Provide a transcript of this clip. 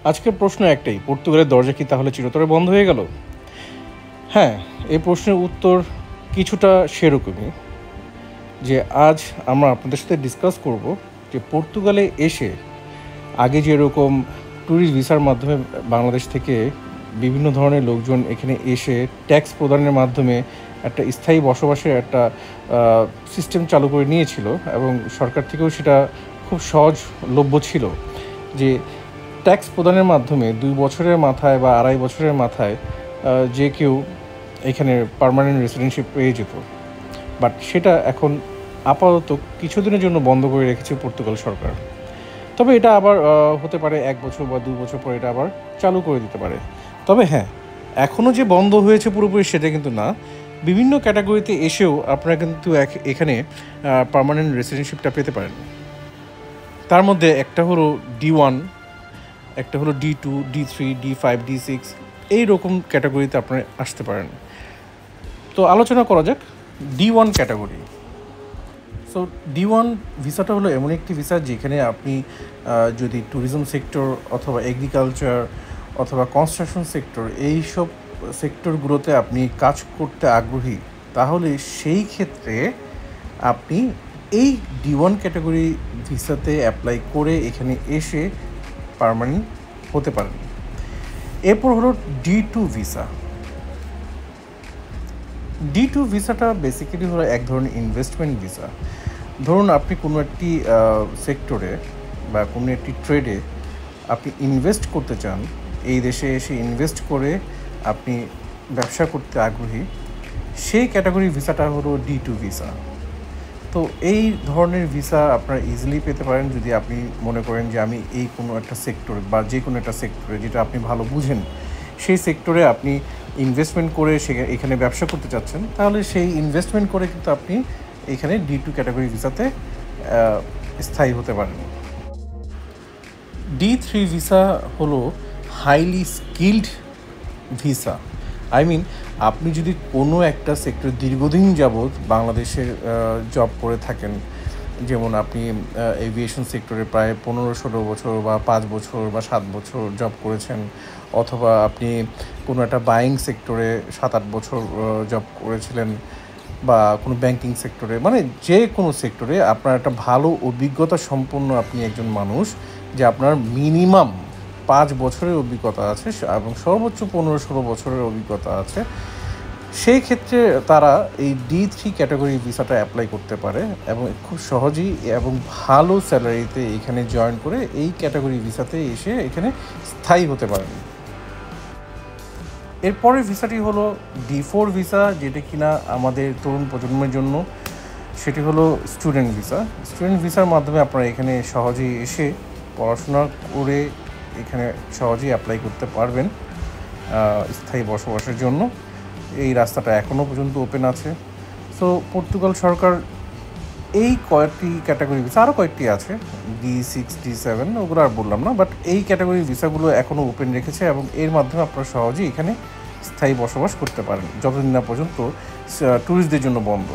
আজকের প্রশ্ন একটাই, পর্তুগালের দরজা কি তাহলে চিরতরে বন্ধ হয়ে গেল? হ্যাঁ, এই প্রশ্নের উত্তর কিছুটা সেরকমই। যে আজ আমরা আপনাদের সাথে ডিসকাস করব যে পর্তুগালে এসে আগে যেরকম ট্যুরিস্ট ভিসার মাধ্যমে বাংলাদেশ থেকে বিভিন্ন ধরনের লোকজন এখানে এসে ট্যাক্স প্রদানের মাধ্যমে একটা স্থায়ী বসবাসের একটা সিস্টেম চালু করে নিয়েছিল এবং সরকার থেকেও সেটা খুব সহজলভ্য ছিল যে ট্যাক্স প্রদানের মাধ্যমে 2 বছরের মাথায় বা 2.5 বছরের মাথায় যে কেউ এখানে পার্মানেন্ট রেসিডেন্টশিপ পেয়ে যেত। বাট সেটা এখন আপাতত কিছুদিনের জন্য বন্ধ করে রেখেছে পর্তুগাল সরকার। তবে এটা আবার হতে পারে 1 বছর বা 2 বছর পর এটা আবার চালু করে দিতে পারে। তবে হ্যাঁ, এখনও যে বন্ধ হয়েছে পুরোপুরি সেটা কিন্তু না। বিভিন্ন ক্যাটাগরিতে এসেও আপনারা কিন্তু এখানে পার্মানেন্ট রেসিডেন্টশিপটা পেতে পারেন। তার মধ্যে একটা হলো D1, একটা হলো D2, D3, D5, D6 এইরকম ক্যাটাগরিতে আপনারা আসতে পারেন। তো আলোচনা করা যাক D1 ক্যাটাগরি। সো D1 ভিসাটা হলো এমন একটি ভিসা যেখানে আপনি যদি ট্যুরিজম সেক্টর অথবা এগ্রিকালচার অথবা কনস্ট্রাকশন সেক্টর এইসব সেক্টরগুলোতে আপনি কাজ করতে আগ্রহী, তাহলে সেই ক্ষেত্রে আপনি এই D1 ক্যাটাগরি ভিসাতে অ্যাপ্লাই করে এখানে এসে পার্মানেন্ট হতে পারেন। এরপর হলো D2 ভিসা। D2 ভিসাটা বেসিক্যালি হলো এক ধরনের ইনভেস্টমেন্ট ভিসা। ধরুন আপনি কোনো একটি সেক্টরে বা কোনো একটি ট্রেডে আপনি ইনভেস্ট করতে চান, এই দেশে এসে ইনভেস্ট করে আপনি ব্যবসা করতে আগ্রহী, সেই ক্যাটাগরি ভিসাটা হলো D2 ভিসা। তো এই ধরনের ভিসা আপনারা ইজিলি পেতে পারেন যদি আপনি মনে করেন যে আমি এই কোনো একটা সেক্টরে বা যে কোনো একটা সেক্টরে যেটা আপনি ভালো বুঝেন সেই সেক্টরে আপনি ইনভেস্টমেন্ট করে এখানে ব্যবসা করতে চাচ্ছেন, তাহলে সেই ইনভেস্টমেন্ট করে কিন্তু আপনি এখানে D2 ক্যাটাগরি ভিসাতে স্থায়ী হতে পারেন। D3 ভিসা হলো হাইলি স্কিল্ড ভিসা। আপনি যদি কোনো একটা সেক্টর দীর্ঘদিন যাবৎ বাংলাদেশের জব করে থাকেন, যেমন আপনি এভিয়েশন সেক্টরে প্রায় 15-16 বছর বা 5 বছর বা 7 বছর জব করেছেন, অথবা আপনি কোনো একটা বাইং সেক্টরে 7-8 বছর জব করেছিলেন, বা কোনো ব্যাংকিং সেক্টরে, মানে যে কোনো সেক্টরে আপনার একটা ভালো অভিজ্ঞতা সম্পন্ন আপনি একজন মানুষ, যে আপনার মিনিমাম 5 বছরের অভিজ্ঞতা আছে এবং সর্বোচ্চ 15-16 বছরের অভিজ্ঞতা আছে, সেই ক্ষেত্রে তারা এই D3 ক্যাটাগরি ভিসাটা অ্যাপ্লাই করতে পারে এবং খুব সহজেই এবং ভালো স্যালারিতে এখানে জয়েন করে এই ক্যাটাগরি ভিসাতে এসে এখানে স্থায়ী হতে পারেন। এরপরের ভিসাটি হলো D4 ভিসা, যেটা কিনা আমাদের তরুণ প্রজন্মের জন্য। সেটি হলো স্টুডেন্ট ভিসা। স্টুডেন্ট ভিসার মাধ্যমে আপনারা এখানে সহজেই এসে পড়াশোনা করে এখানে সহজেই অ্যাপ্লাই করতে পারবেন স্থায়ী বসবাসের জন্য। এই রাস্তাটা এখনও পর্যন্ত ওপেন আছে। সো পর্তুগাল সরকার এই কয়েকটি ক্যাটাগরি ভিসা, আরও কয়েকটি আছে D6, D7, ওগুলো আর বললাম না, বাট এই ক্যাটাগরি ভিসাগুলো এখনও ওপেন রেখেছে এবং এর মাধ্যমে আপনারা সহজেই এখানে স্থায়ী বসবাস করতে পারেন যতদিন না পর্যন্ত ট্যুরিস্টদের জন্য বন্ধ।